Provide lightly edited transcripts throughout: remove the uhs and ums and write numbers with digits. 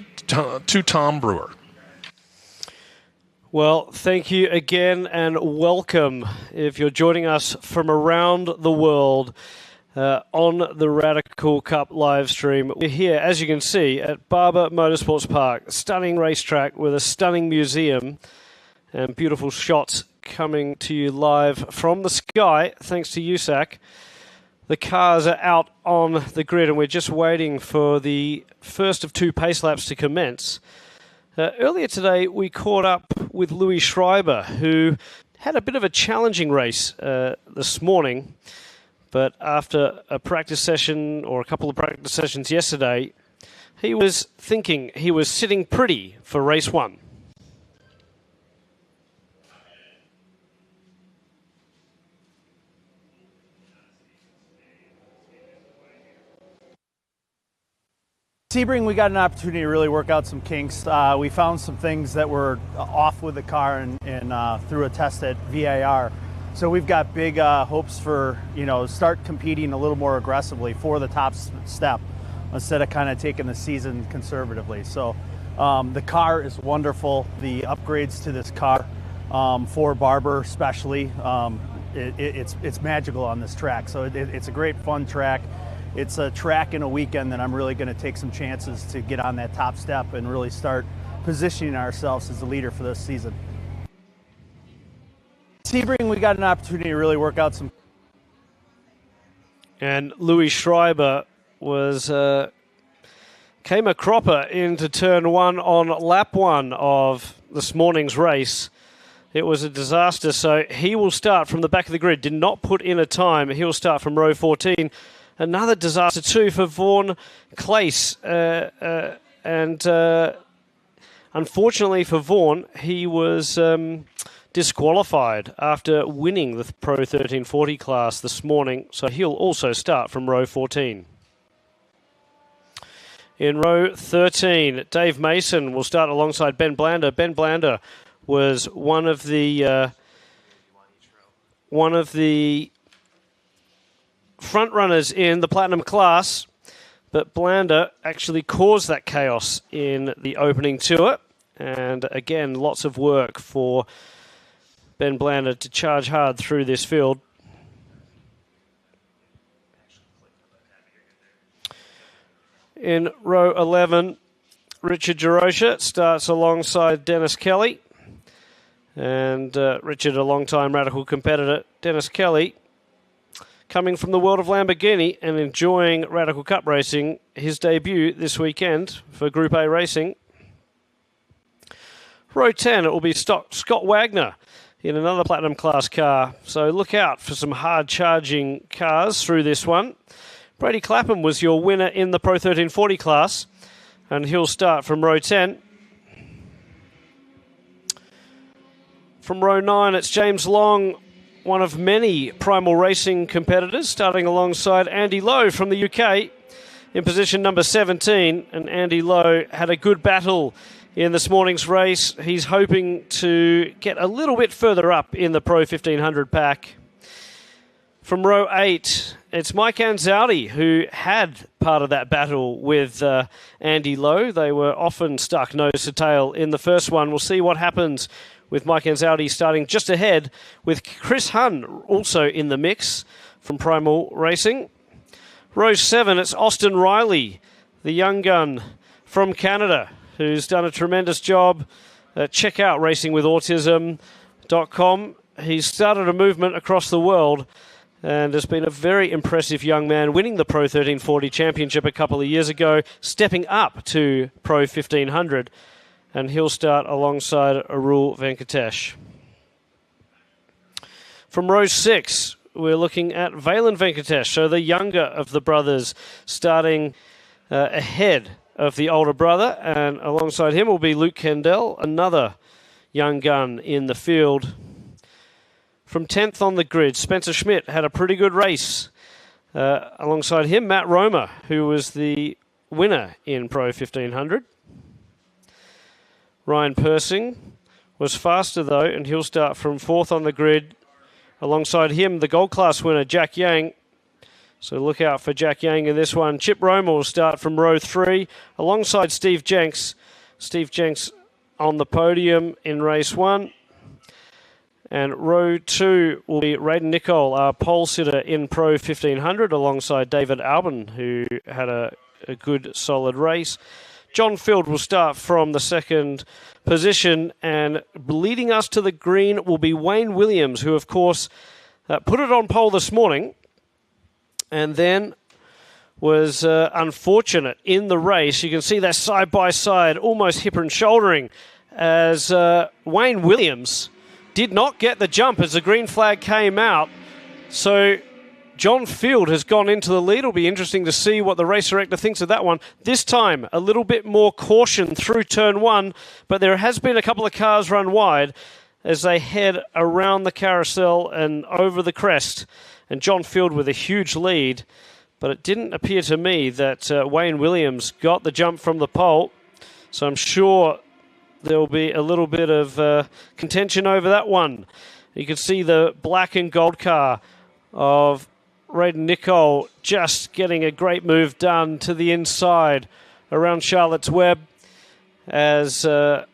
to Tom Brewer. Well, thank you again and welcome if you're joining us from around the world on the Radical Cup live stream. We're here, as you can see, at Barber Motorsports Park, a stunning racetrack with a stunning museum and beautiful shots coming to you live from the sky, thanks to USAC. The cars are out on the grid and we're just waiting for the first of two pace laps to commence. Earlier today, we caught up with Louis Schreiber, who had a bit of a challenging race this morning, but after a practice session or a couple of practice sessions yesterday, he was thinking he was sitting pretty for race one. Sebring, we got an opportunity to really work out some kinks. We found some things that were off with the car and through a test at VAR. So we've got big hopes for, start competing a little more aggressively for the top step instead of kind of taking the season conservatively. So the car is wonderful. The upgrades to this car for Barber especially, it's magical on this track. So it's a great fun track. It's a track in a weekend that I'm really going to take some chances to get on that top step and really start positioning ourselves as the leader for this season. Sebring, we got an opportunity to really work out some. And Louis Schreiber came a cropper into turn one on lap one of this morning's race. It was a disaster, so he will start from the back of the grid. Did not put in a time. He'll start from row 14. Another disaster, too, for Vaughan Clace. Unfortunately for Vaughan, he was disqualified after winning the Pro 1340 class this morning, so he'll also start from row 14. In row 13, Dave Mason will start alongside Ben Blander. Ben Blander was one of the front runners in the Platinum class, but Blander actually caused that chaos in the opening tour. And again, lots of work for Ben Blander to charge hard through this field. In row 11, Richard Gerosha starts alongside Dennis Kelly. And Richard, a long-time Radical competitor. Dennis Kelly, coming from the world of Lamborghini and enjoying Radical Cup racing, his debut this weekend for Group A racing. Row 10, it will be Scott Wagner in another Platinum class car. So look out for some hard-charging cars through this one. Brady Clapham was your winner in the Pro 1340 class, and he'll start from row 10. From row 9, it's James Long, one of many Primal Racing competitors, starting alongside Andy Lowe from the UK in position number 17. And Andy Lowe had a good battle in this morning's race. He's hoping to get a little bit further up in the Pro 1500 pack. From row 8, it's Mike Anzaldi, who had part of that battle with Andy Lowe. They were often stuck nose to tail in the first one. We'll see what happens with Mike Anzaldi starting just ahead, with Chris Hunn also in the mix from Primal Racing. Row 7, it's Austin Riley, the young gun from Canada, who's done a tremendous job. Check out racingwithautism.com. He's started a movement across the world and has been a very impressive young man, winning the Pro 1340 Championship a couple of years ago, stepping up to Pro 1500. And he'll start alongside Arul Venkatesh. From row 6, we're looking at Valen Venkatesh, so the younger of the brothers, starting ahead of the older brother. And alongside him will be Luke Kendall, another young gun in the field. From 10th on the grid, Spencer Schmidt had a pretty good race. Alongside him, Matt Roma, who was the winner in Pro 1500. Ryan Persing was faster, though, and he'll start from 4th on the grid. Alongside him, the gold class winner, Jack Yang. So look out for Jack Yang in this one. Chip Roma will start from row 3 alongside Steve Jenks. Steve Jenks on the podium in race 1. And row 2 will be Raiden Nicol, our pole sitter in Pro 1500, alongside David Albin, who had a good, solid race. John Field will start from the second position, and leading us to the green will be Wayne Williams, who, of course, put it on pole this morning and then was unfortunate in the race. You can see that side-by-side, almost hip and shouldering, as Wayne Williams did not get the jump as the green flag came out. So John Field has gone into the lead. It'll be interesting to see what the race director thinks of that one. This time, a little bit more caution through turn 1, but there has been a couple of cars run wide as they head around the carousel and over the crest. And John Field with a huge lead, but it didn't appear to me that Wayne Williams got the jump from the pole. So I'm sure there will be a little bit of contention over that one. You can see the black and gold car of Raiden Nicol just getting a great move done to the inside around Charlotte's Web. As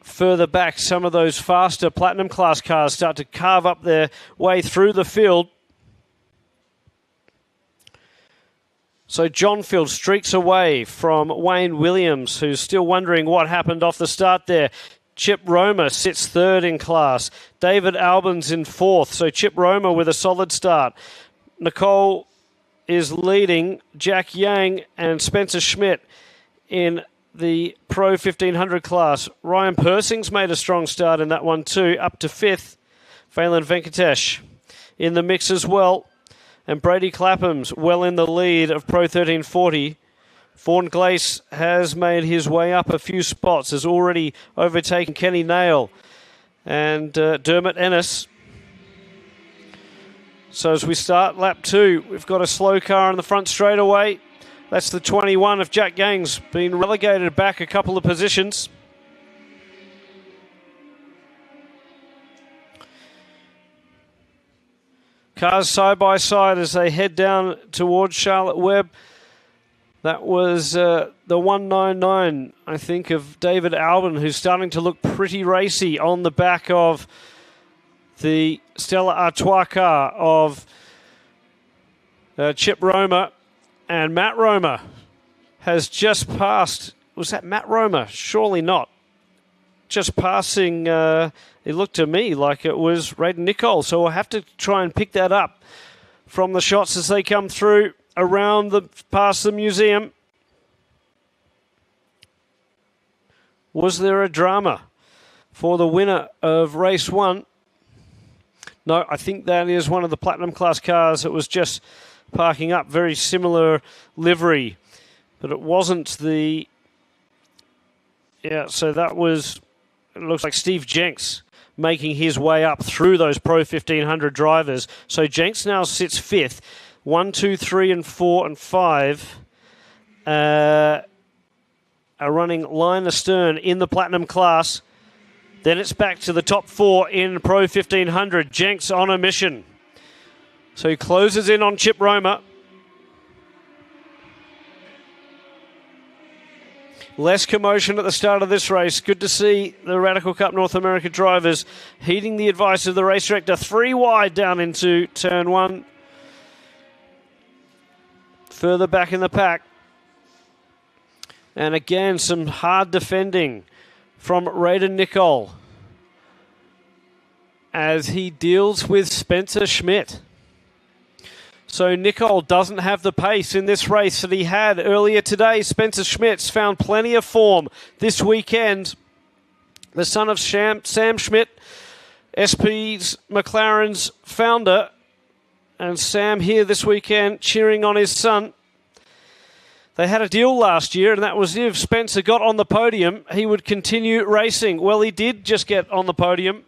further back, some of those faster Platinum class cars start to carve up their way through the field. So John Field streaks away from Wayne Williams, who's still wondering what happened off the start there. Chip Roma sits third in class. David Albin's in fourth, so Chip Roma with a solid start. Nicole is leading. Jack Yang and Spencer Schmidt in the Pro 1500 class. Ryan Persing's made a strong start in that one too, up to fifth. Phelan Venkatesh in the mix as well. And Brady Clapham's well in the lead of Pro 1340. Vaughan Glace has made his way up a few spots, has already overtaken Kenny Nail and Dermot Ennis. So as we start lap 2, we've got a slow car in the front straightaway. That's the 21 of Jack Gang's, been relegated back a couple of positions. Cars side by side as they head down towards Charlotte Web. That was the 199, I think, of David Albin, who's starting to look pretty racy on the back of the Stella Artois car of Chip Roma. And Matt Roma has just passed. Was that Matt Roma? Surely not. Just passing, it looked to me like it was Raiden Nicol. So we'll have to try and pick that up from the shots as they come through around past the museum. Was there a drama for the winner of race 1? No, I think that is one of the Platinum class cars that was just parking up. Very similar livery, but it wasn't the... Yeah, so that was... It looks like Steve Jenks making his way up through those Pro 1500 drivers. So Jenks now sits fifth. 1, 2, 3, and 4, and 5 are running line astern in the Platinum class. Then it's back to the top 4 in Pro 1500. Jenks on a mission. So he closes in on Chip Roma. Less commotion at the start of this race. Good to see the Radical Cup North America drivers heeding the advice of the race director. 3 wide down into turn 1. Further back in the pack. And again, some hard defending from Raiden Nicol as he deals with Spencer Schmidt. So Nicol doesn't have the pace in this race that he had earlier today. Spencer Schmidt's found plenty of form this weekend. The son of Sam Schmidt, SP's McLaren's founder. And Sam here this weekend cheering on his son. They had a deal last year, and that was if Spencer got on the podium, he would continue racing. Well, he did just get on the podium.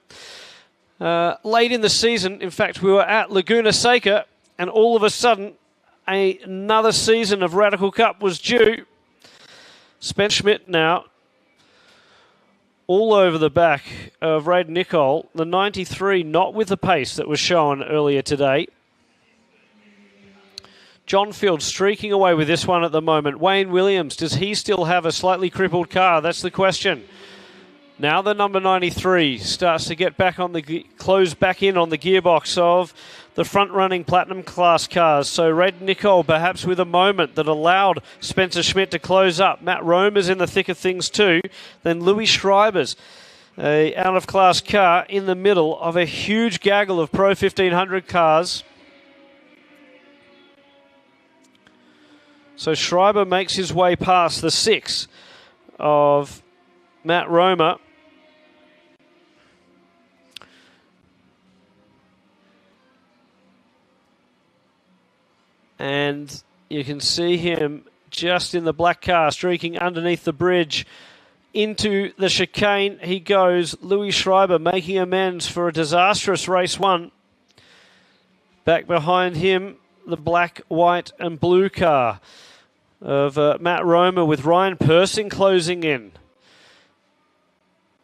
Late in the season, in fact, we were at Laguna Seca, and all of a sudden, another season of Radical Cup was due. Spencer Schmidt now all over the back of Raiden Nicol. The 93 not with the pace that was shown earlier today. John Field streaking away with this one at the moment. Wayne Williams, does he still have a slightly crippled car? That's the question. Now the number 93 starts to get back on the close back in on the gearbox of the front-running Platinum class cars. So Red Nicole perhaps with a moment that allowed Spencer Schmidt to close up. Matt Romer's in the thick of things too. Then Louis Schreiber's a out-of-class car in the middle of a huge gaggle of Pro 1500 cars. So Schreiber makes his way past the 6 of Matt Romer. And you can see him just in the black car streaking underneath the bridge into the chicane. He goes. Louis Schreiber making amends for a disastrous race 1. Back behind him, the black, white and blue car of Matt Romer with Ryan Persing closing in.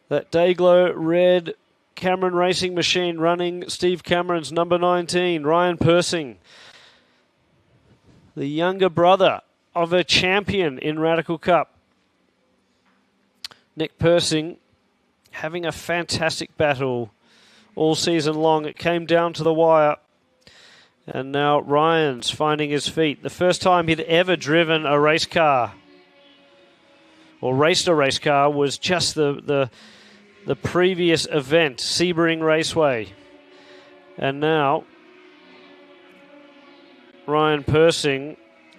That Dayglow red Cameron Racing machine running Steve Cameron's number 19, Ryan Persing. The younger brother of a champion in Radical Cup. Nick Persing having a fantastic battle all season long. It came down to the wire. And now Ryan's finding his feet. The first time he'd ever driven a race car or raced a race car was just the previous event, Sebring Raceway. And now Ryan Persing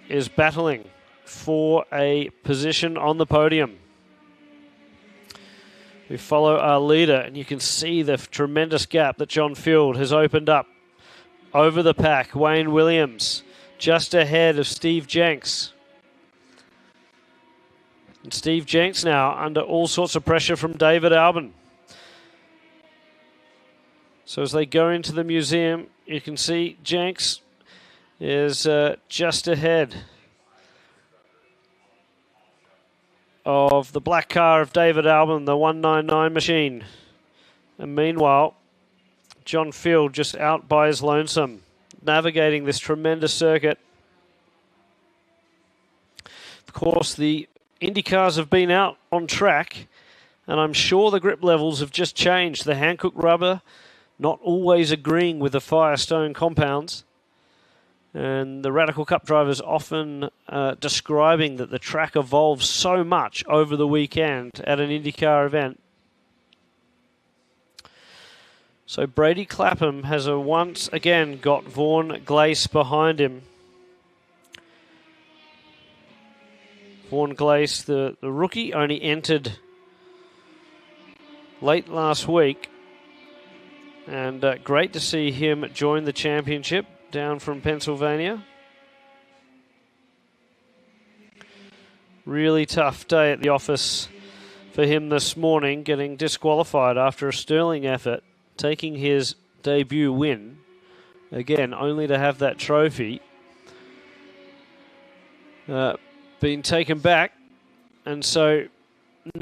is battling for a position on the podium. We follow our leader, and you can see the tremendous gap that John Field has opened up over the pack. Wayne Williams just ahead of Steve Jenks. And Steve Jenks now under all sorts of pressure from David Albon. So as they go into the museum, you can see Jenks is just ahead of the black car of David Albon, the 199 machine. And meanwhile, John Field just out by his lonesome, navigating this tremendous circuit. Of course, the Indy cars have been out on track, and I'm sure the grip levels have just changed. The Hankook rubber not always agreeing with the Firestone compounds. And the Radical Cup drivers often describing that the track evolves so much over the weekend at an IndyCar event. So Brady Clapham has once again got Vaughn Gleis behind him. Vaughn Gleis, the rookie, only entered late last week. And great to see him join the championship down from Pennsylvania. Really tough day at the office for him this morning, getting disqualified after a sterling effort, taking his debut win. Again, only to have that trophy been taken back. And so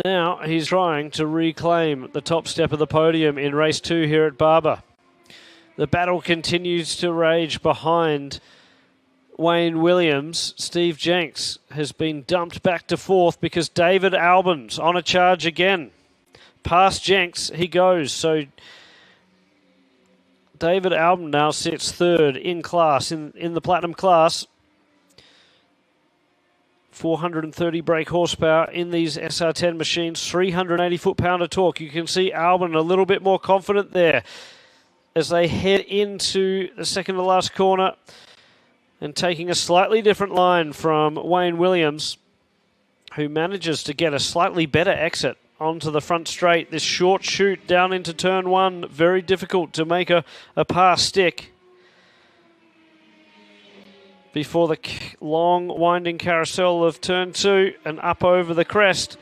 now he's trying to reclaim the top step of the podium in race 2 here at Barber. The battle continues to rage behind Wayne Williams. Steve Jenks has been dumped back to 4th because David Albon's on a charge again. Past Jenks he goes. So David Albon now sits 3rd in class, in the Platinum class. 430 brake horsepower in these SR10 machines, 380 foot-pound of torque. You can see Albon a little bit more confident there as they head into the second to last corner and taking a slightly different line from Wayne Williams, who manages to get a slightly better exit onto the front straight. This short chute down into turn 1, very difficult to make a pass stick before the long winding carousel of turn 2 and up over the crest.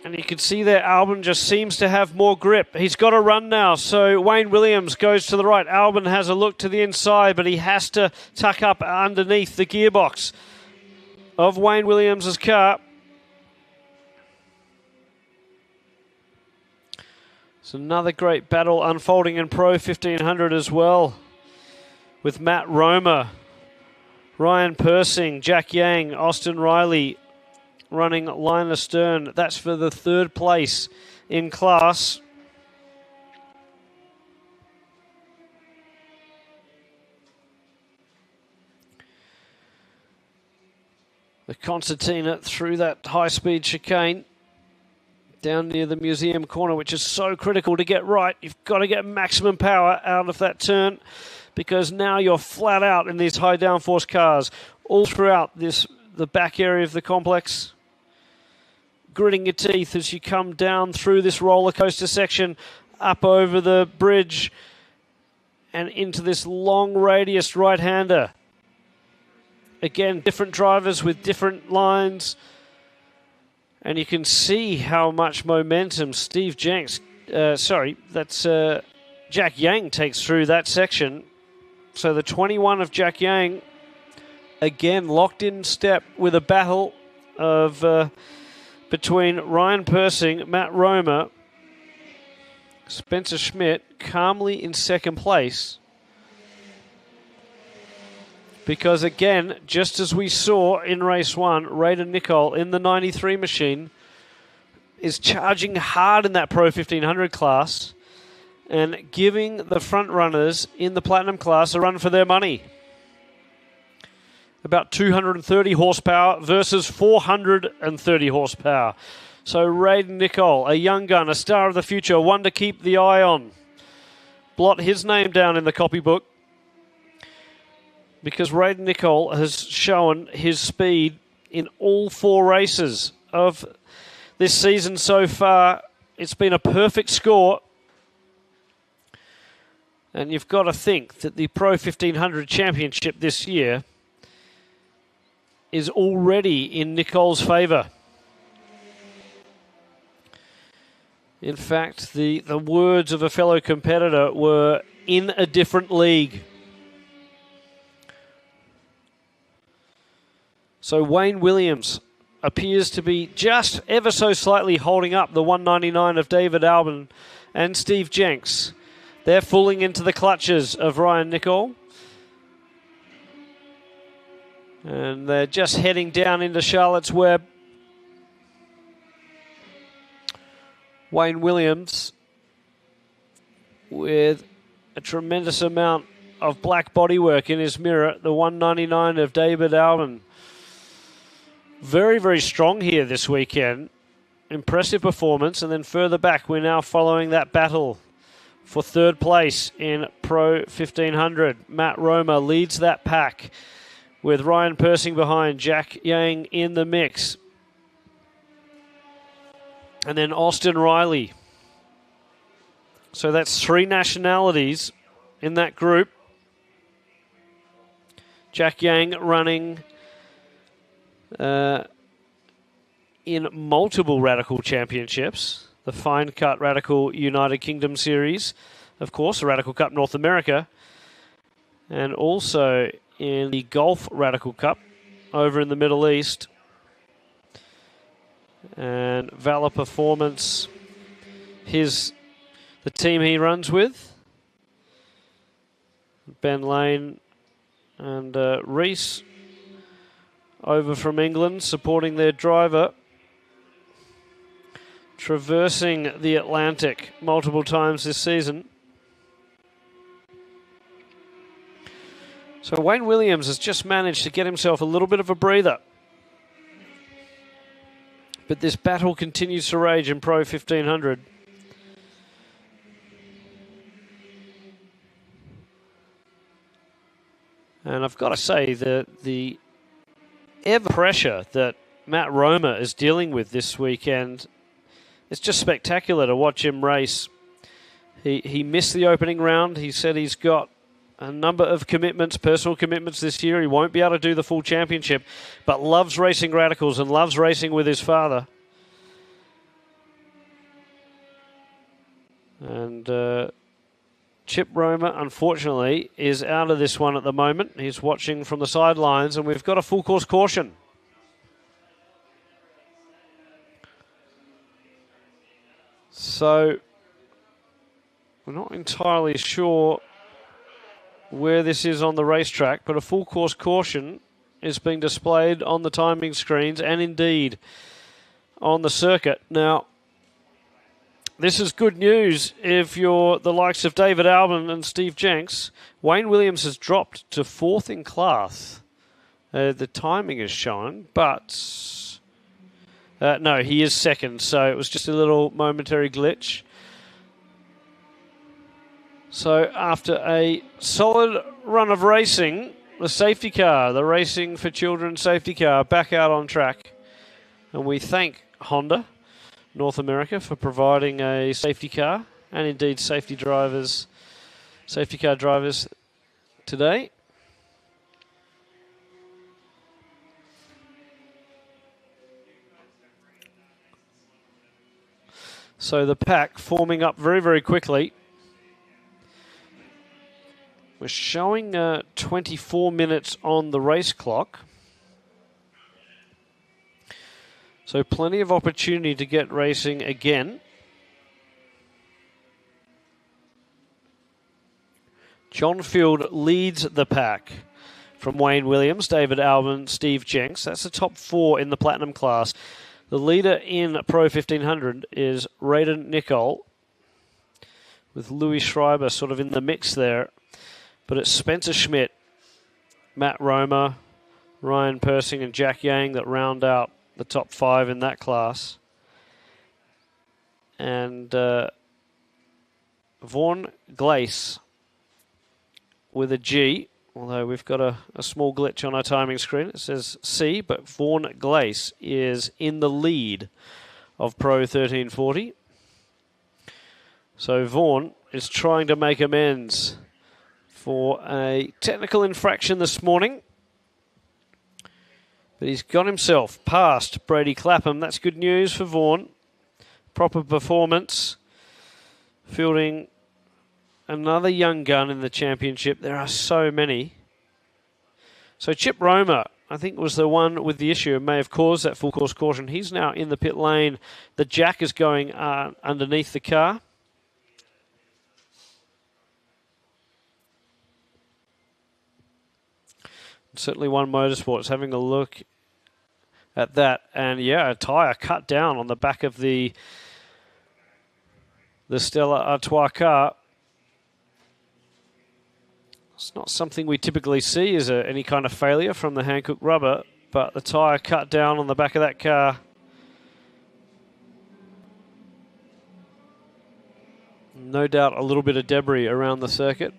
And you can see there Albon just seems to have more grip. He's got a run now, so Wayne Williams goes to the right. Albon has a look to the inside, but he has to tuck up underneath the gearbox of Wayne Williams' car. It's another great battle unfolding in Pro 1500 as well. with Matt Romer, Ryan Persing, Jack Yang, Austin Riley running line astern. That's for the third place in class. The concertina through that high-speed chicane down near the museum corner, which is so critical to get right. You've got to get maximum power out of that turn because now you're flat out in these high downforce cars all throughout the back area of the complex. Gritting your teeth as you come down through this roller coaster section, up over the bridge and into this long radius right-hander. Again, different drivers with different lines. And you can see how much momentum Jack Yang takes through that section. So the 21 of Jack Yang, again, locked in step with a battle of between Ryan Persing, Matt Romer, Spencer Schmidt, calmly in second place. Because again, just as we saw in race 1, Raider Nicole in the 93 machine is charging hard in that Pro 1500 class and giving the front runners in the Platinum class a run for their money. About 230 horsepower versus 430 horsepower. So Raider Nicole, a young gun, a star of the future, one to keep the eye on. Blot his name down in the copybook, because Raider Nicole has shown his speed in all 4 races of this season so far. It's been a perfect score. And you've got to think that the Pro 1500 Championship this year is already in Nicole's favour. In fact, the words of a fellow competitor were, in a different league. So Wayne Williams appears to be just ever so slightly holding up the 199 of David Albon and Steve Jenks. They're falling into the clutches of Ryan Nicole. And they're just heading down into Charlotte's Web. Wayne Williams with a tremendous amount of black bodywork in his mirror. The 199 of David Albon. Very, very strong here this weekend. Impressive performance. And then further back, we're now following that battle for third place in Pro 1500. Matt Romer leads that pack with Ryan Persing behind, Jack Yang in the mix. And then Austin Riley. So that's 3 nationalities in that group. Jack Yang running in multiple Radical Championships. The Fine Cut Radical United Kingdom Series, of course, the Radical Cup North America, and also in the Golf Radical Cup over in the Middle East. And Valor Performance, the team he runs with, Ben Lane and Reese over from England, supporting their driver, traversing the Atlantic multiple times this season. So Wayne Williams has just managed to get himself a little bit of a breather. But this battle continues to rage in Pro 1500. And I've got to say that the ever pressure that Matt Romer is dealing with this weekend, it's just spectacular to watch him race. He missed the opening round. He said he's got a number of commitments, personal commitments this year. He won't be able to do the full championship, but loves racing radicals and loves racing with his father. And Chip Romer, unfortunately, is out of this one at the moment. He's watching from the sidelines, and we've got a full course caution. So we're not entirely sure where this is on the racetrack, but a full course caution is being displayed on the timing screens and indeed on the circuit. Now, this is good news if you're the likes of David Albon and Steve Jenks. Wayne Williams has dropped to 4th in class. The timing is shown, but no, he is 2nd, so it was just a little momentary glitch. So after a solid run of racing, the safety car, the Racing for Children safety car, back out on track. And we thank Honda North America for providing a safety car and indeed safety car drivers today. So the pack forming up very, very quickly. We're showing 24 minutes on the race clock. So plenty of opportunity to get racing again. John Field leads the pack from Wayne Williams, David Albon, Steve Jenks. That's the top 4 in the Platinum class. The leader in Pro 1500 is Raiden Nicol, with Louis Schreiber sort of in the mix there. But it's Spencer Schmidt, Matt Roma, Ryan Persing and Jack Yang that round out the top 5 in that class. And Vaughan Glace with a G, although we've got a small glitch on our timing screen. It says C, but Vaughan Glace is in the lead of Pro 1340. So Vaughan is trying to make amends for a technical infraction this morning. But he's got himself past Brady Clapham. That's good news for Vaughan. Proper performance. Fielding another young gun in the championship. There are so many. So Chip Roma, I think, was the one with the issue and may have caused that full course caution. He's now in the pit lane. The jack is going underneath the car. Certainly One Motorsports having a look at that. And yeah, a tyre cut down on the back of the Stella Artois car. It's not something we typically see as any kind of failure from the Hankook rubber, but the tyre cut down on the back of that car. No doubt a little bit of debris around the circuit.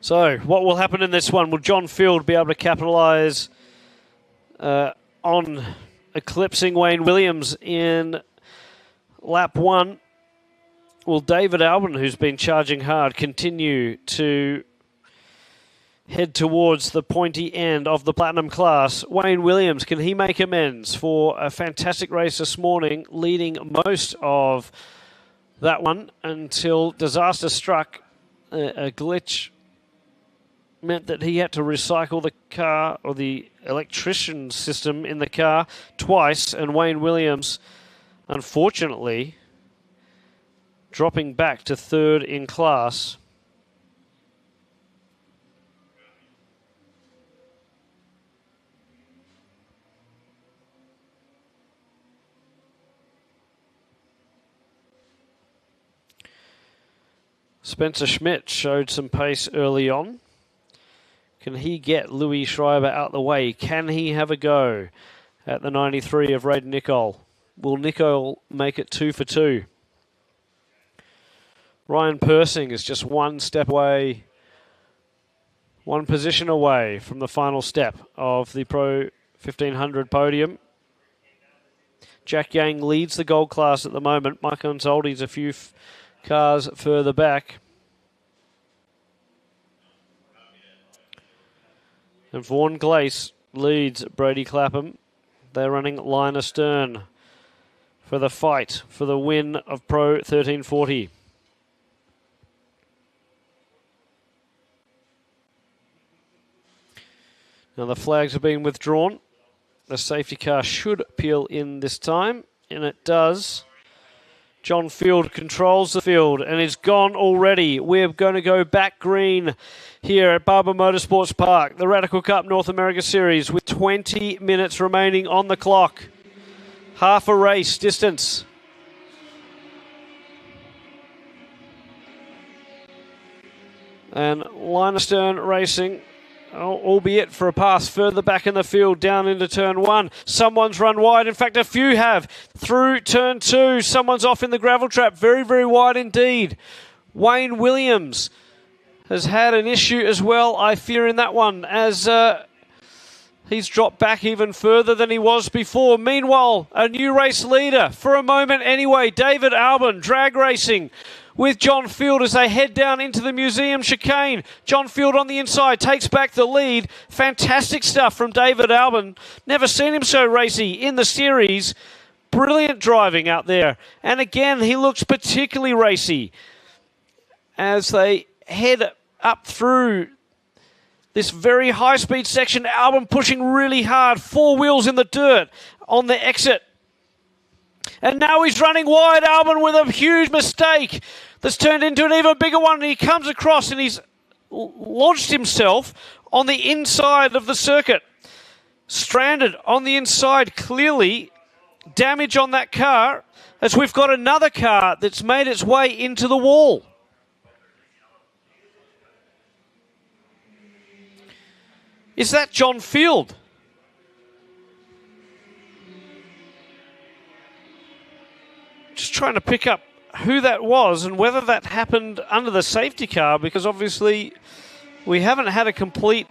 So, what will happen in this one? Will John Field be able to capitalise on eclipsing Wayne Williams in lap 1? Will David Albon, who's been charging hard, continue to head towards the pointy end of the Platinum class? Wayne Williams, can he make amends for a fantastic race this morning, leading most of that one until disaster struck? A glitch meant that he had to recycle the car, or the electrician system in the car, twice, and Wayne Williams, unfortunately, dropping back to 3rd in class. Spencer Schmidt showed some pace early on. Can he get Louis Schreiber out the way? Can he have a go at the 93 of Raiden Nicol? Will Nicol make it 2 for 2? Ryan Persing is just one step away, one position away from the final step of the Pro 1500 podium. Jack Yang leads the gold class at the moment. Mike Anzoldi's a few cars further back. And Vaughan Glace leads Brady Clapham. They're running line astern for the fight for the win of Pro 1340. Now the flags are being withdrawn. The safety car should peel in this time, and it does. John Field controls the field and is gone already. We're going to go back green here at Barber Motorsports Park, the Radical Cup North America Series, with 20 minutes remaining on the clock. Half a race distance. And line astern racing, albeit for a pass further back in the field down into turn 1. Someone's run wide. In fact, a few have. Through turn 2, someone's off in the gravel trap. Very, very wide indeed. Wayne Williams has had an issue as well, I fear, in that one, as he's dropped back even further than he was before. Meanwhile, a new race leader, for a moment anyway, David Albon, drag racing with John Field as they head down into the museum chicane. John Field on the inside takes back the lead. Fantastic stuff from David Albon. Never seen him so racy in the series. Brilliant driving out there. And again, he looks particularly racy as they head up through this very high-speed section. Albon pushing really hard. 4 wheels in the dirt on the exit. And now he's running wide, Albon, with a huge mistake that's turned into an even bigger one. And he comes across and he's lodged himself on the inside of the circuit. Stranded on the inside, clearly damage on that car, as we've got another car that's made its way into the wall. Is that John Field? Just trying to pick up who that was and whether that happened under the safety car, because obviously we haven't had a complete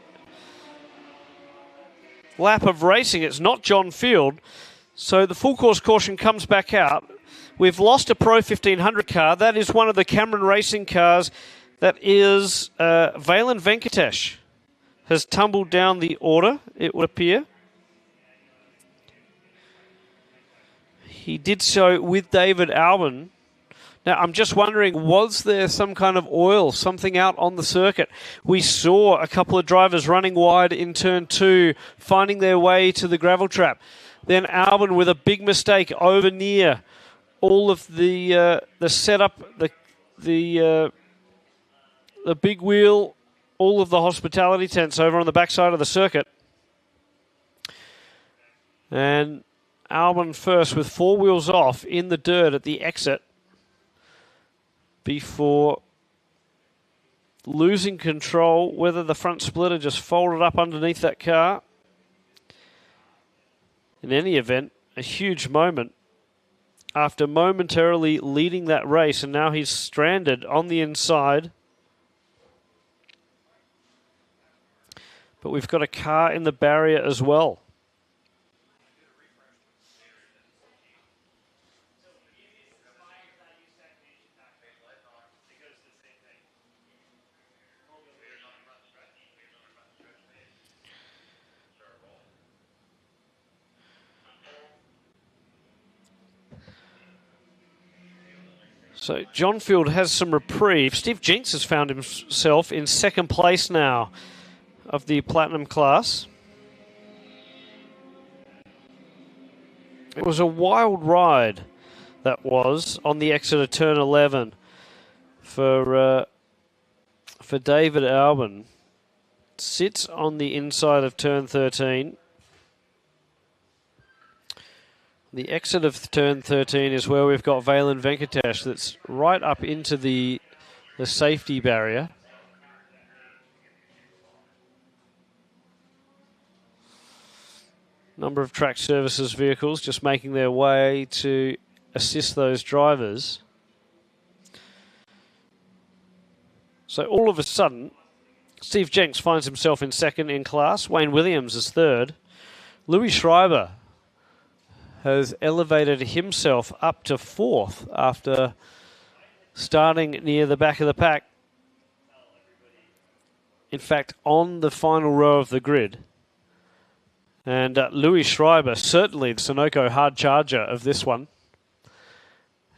lap of racing. It's not John Field. So the full course caution comes back out. We've lost a Pro 1500 car. That is one of the Cameron Racing cars. That is Valen Venkatesh has tumbled down the order, it would appear. He did so with David Albon. Now, I'm just wondering, was there some kind of oil, something out on the circuit? We saw a couple of drivers running wide in turn 2, finding their way to the gravel trap. Then Albon with a big mistake over near all of the setup, the big wheel, all of the hospitality tents over on the backside of the circuit. And Albon first with 4 wheels off in the dirt at the exit before losing control, whether the front splitter just folded up underneath that car. In any event, a huge moment after momentarily leading that race, and now he's stranded on the inside. But we've got a car in the barrier as well. So John Field has some reprieve. Steve Jinks has found himself in second place now of the Platinum class. It was a wild ride, that was, on the exit of turn 11 for David Albon. Sits on the inside of turn 13. The exit of turn 13 is where we've got Valen Venkatesh that's right up into the safety barrier. Number of track services vehicles just making their way to assist those drivers. So all of a sudden, Steve Jenks finds himself in second in class. Wayne Williams is third. Louis Schreiber has elevated himself up to fourth after starting near the back of the pack. In fact, on the final row of the grid. And Louis Schreiber, certainly the Sunoco hard charger of this one.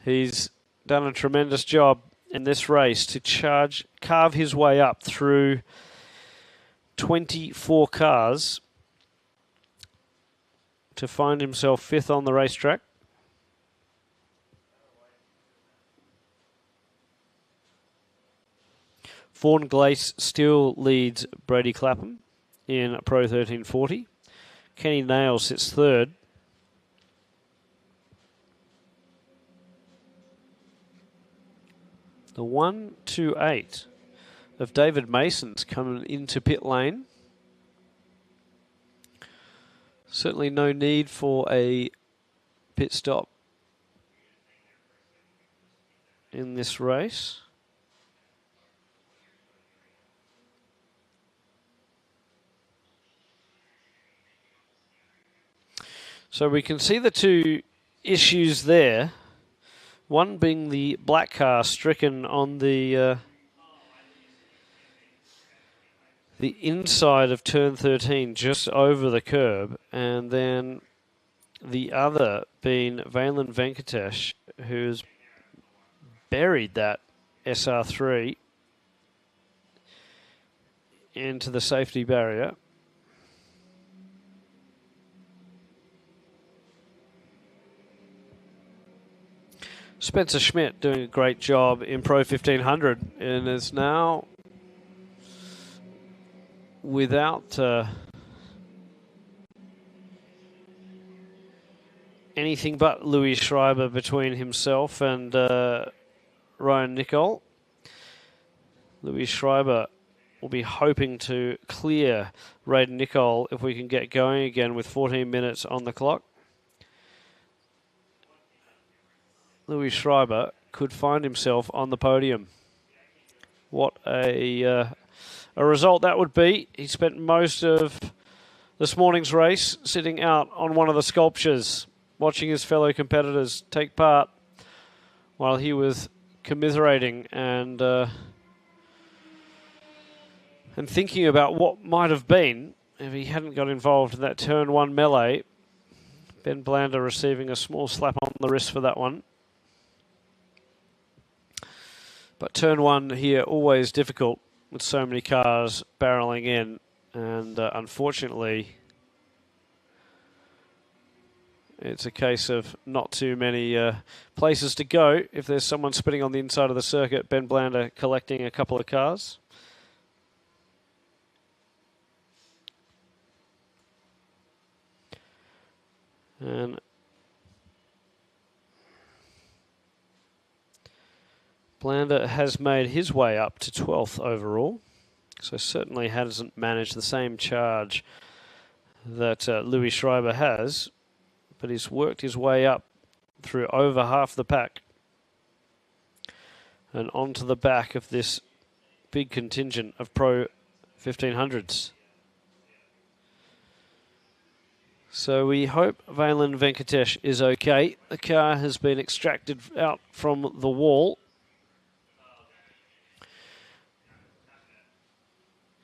He's done a tremendous job in this race to carve his way up through 24 cars to find himself fifth on the racetrack. Vaughan Glace still leads Brady Clapham in Pro 1340. Kenny Nail sits third. The 1-2-8 of David Mason's coming into pit lane. Certainly no need for a pit stop in this race. So we can see the two issues there. One being the black car stricken on the inside of turn 13, just over the curb, and then the other being Valen Venkatesh, who's buried that SR3 into the safety barrier. Spencer Schmidt doing a great job in Pro 1500 and is now without anything but Louis Schreiber between himself and Ryan Nicol. Louis Schreiber will be hoping to clear Rayden Nicol if we can get going again with 14 minutes on the clock. Louis Schreiber could find himself on the podium. What a result that would be. He spent most of this morning's race sitting out on one of the sculptures, watching his fellow competitors take part while he was commiserating and thinking about what might have been if he hadn't got involved in that turn 1 melee. Ben Blander receiving a small slap on the wrist for that one. But turn 1 here, always difficult with so many cars barreling in. And unfortunately, it's a case of not too many places to go. If there's someone spinning on the inside of the circuit, Ben Blander collecting a couple of cars. And Blander has made his way up to 12th overall, so certainly hasn't managed the same charge that Louis Schreiber has, but he's worked his way up through over half the pack and onto the back of this big contingent of Pro 1500s. So we hope Valen Venkatesh is okay. The car has been extracted out from the wall.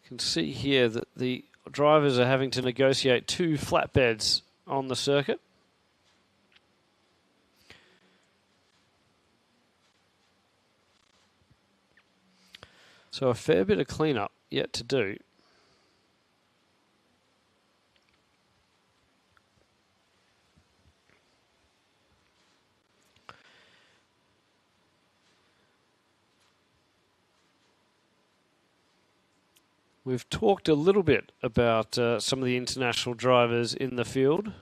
You can see here that the drivers are having to negotiate 2 flatbeds on the circuit. So a fair bit of cleanup yet to do. We've talked a little bit about some of the international drivers in the field.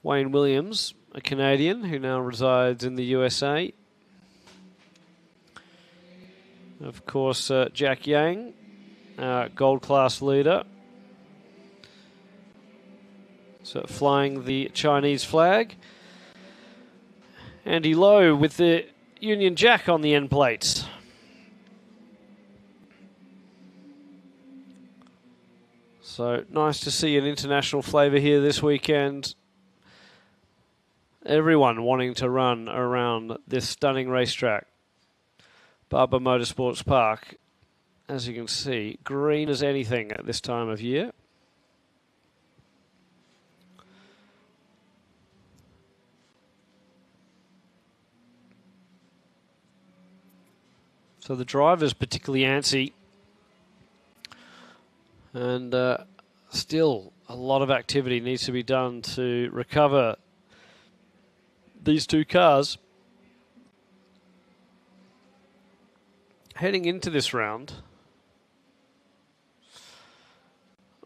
Wayne Williams, a Canadian who now resides in the USA. Of course, Jack Yang, gold class leader. So flying the Chinese flag. Andy Lowe with the Union Jack on the end plates. So nice to see an international flavour here this weekend. Everyone wanting to run around this stunning racetrack. Barber Motorsports Park, as you can see, green as anything at this time of year. So the driver's particularly antsy. And still a lot of activity needs to be done to recover these 2 cars. Heading into this round,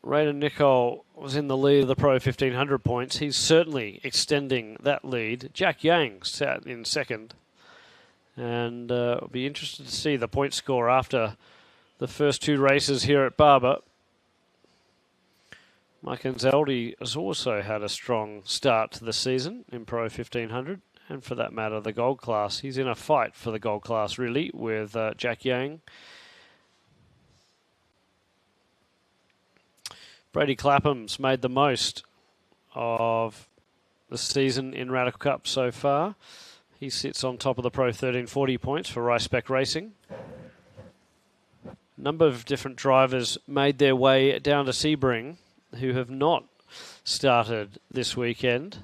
Rayden Nicole was in the lead of the Pro 1500 points. He's certainly extending that lead. Jack Yang sat in second. And it'll be interested to see the point score after the first two races here at Barber. Mike Anzaldi has also had a strong start to the season in Pro 1500. And for that matter, the gold class. He's in a fight for the gold class, really, with Jack Yang. Brady Clapham's made the most of the season in Radical Cup so far. He sits on top of the Pro 1340 points for Rice Spec Racing. A number of different drivers made their way down to Sebring who have not started this weekend.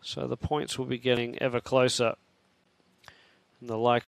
So the points will be getting ever closer. And the like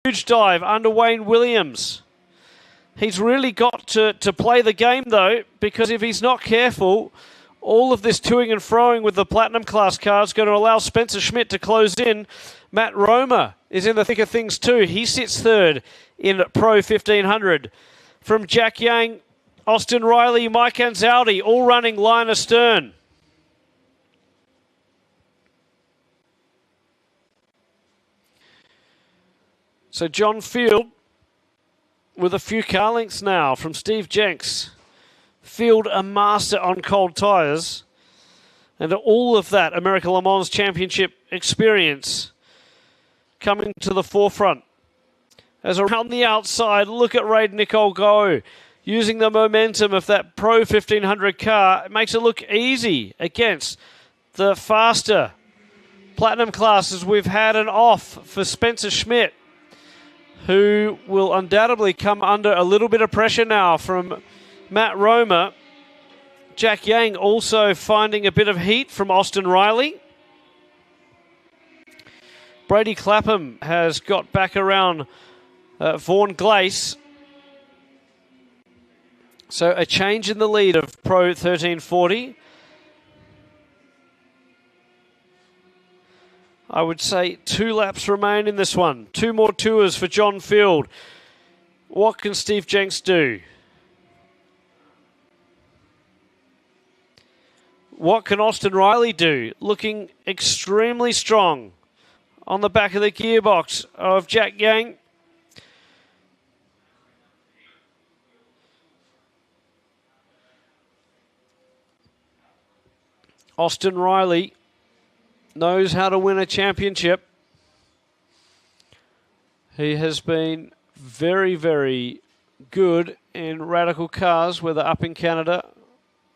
huge dive under Wayne Williams. He's really got to play the game, though, because if he's not careful, all of this toing and froing with the Platinum Class car is going to allow Spencer Schmidt to close in. Matt Roma is in the thick of things too. He sits third in Pro 1500. From Jack Yang, Austin Riley, Mike Anzaldi, all running line astern. So John Field with a few car lengths now from Steve Jenks. Field a master on cold tyres. And all of that American Le Mans Championship experience coming to the forefront. As around the outside, look at Ray Nicole go. Using the momentum of that Pro 1500 car, it makes it look easy against the faster Platinum classes. We've had an off for Spencer Schmidt, who will undoubtedly come under a little bit of pressure now from Matt Roma. Jack Yang also finding a bit of heat from Austin Riley. Brady Clapham has got back around Vaughan Glace. So a change in the lead of Pro 1340. I would say 2 laps remain in this one. 2 more tours for John Field. What can Steve Jenks do? What can Austin Riley do? Looking extremely strong on the back of the gearbox of Jack Yang. Austin Riley knows how to win a championship. He has been very, very good in radical cars, whether up in Canada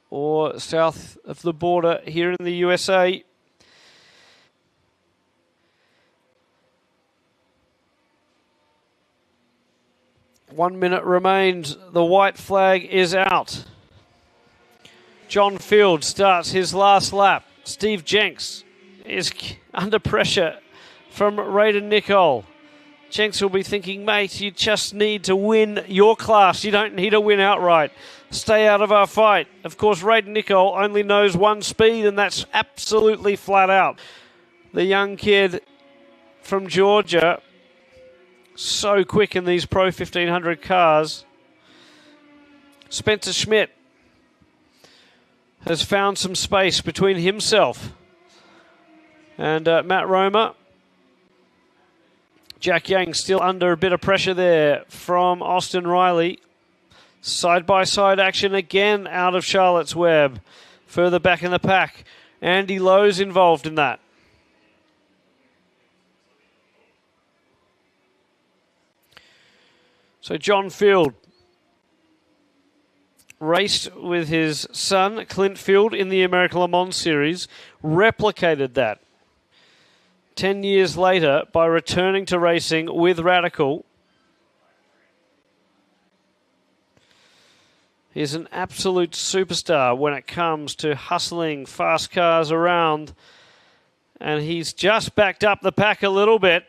or south of the border here in the USA. One minute remains. The white flag is out. John Field starts his last lap. Steve Jenks is under pressure from Raiden Nicol. Jenks will be thinking, mate, you just need to win your class. You don't need to win outright. Stay out of our fight. Of course, Raiden Nicol only knows one speed, and that's absolutely flat out. The young kid from Georgia, so quick in these Pro 1500 cars. Spencer Schmidt has found some space between himself and Matt Roma. Jack Yang still under a bit of pressure there from Austin Riley. Side-by-side action again out of Charlotte's Web. Further back in the pack, Andy Lowe's involved in that. So John Field raced with his son, Clint Field, in the American Le Mans Series, replicated that 10 years later by returning to racing with Radical. He's an absolute superstar when it comes to hustling fast cars around, and he's just backed up the pack a little bit.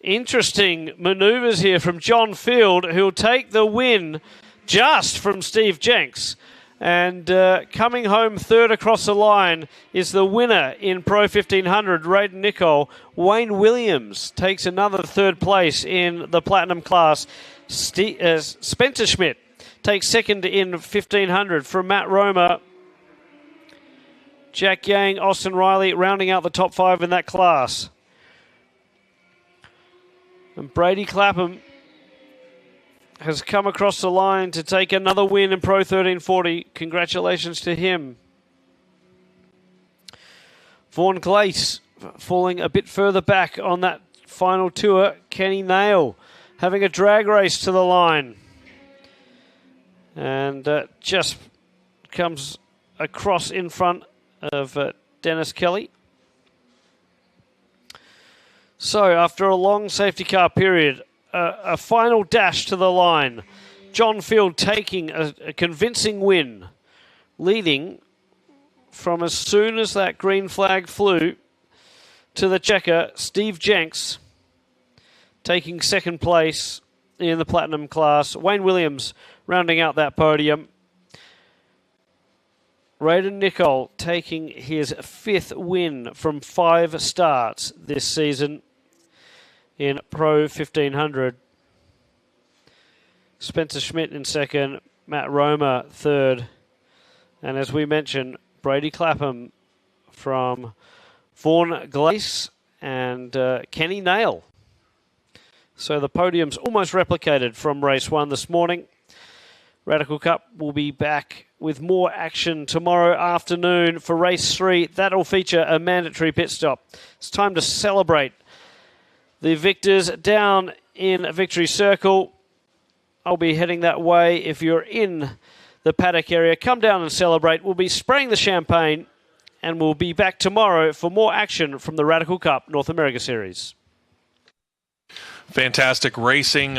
Interesting maneuvers here from John Field, who'll take the win just from Steve Jenks. And coming home third across the line is the winner in Pro 1500, Raiden Nicol. Wayne Williams takes another third place in the Platinum class. Spencer Schmidt takes second in 1500 from Matt Roma. Jack Yang, Austin Riley rounding out the top 5 in that class. And Brady Clapham has come across the line to take another win in Pro 1340. Congratulations to him. Vaughan Glace falling a bit further back on that final tour. Kenny Nail having a drag race to the line. And just comes across in front of Dennis Kelly. So after a long safety car period, a final dash to the line. John Field taking a convincing win, leading from as soon as that green flag flew to the checker. Steve Jenks taking second place in the Platinum class. Wayne Williams rounding out that podium. Raiden Nicol taking his 5th win from 5 starts this season in Pro 1500. Spencer Schmidt in second, Matt Roma third. And as we mentioned, Brady Clapham from Vaughan Glace and Kenny Nail. So the podium's almost replicated from race 1 this morning. Radical Cup will be back with more action tomorrow afternoon for race 3. That'll feature a mandatory pit stop. It's time to celebrate the victors down in Victory Circle. I'll be heading that way. If you're in the paddock area, come down and celebrate. We'll be spraying the champagne, and we'll be back tomorrow for more action from the Radical Cup North America Series. Fantastic racing.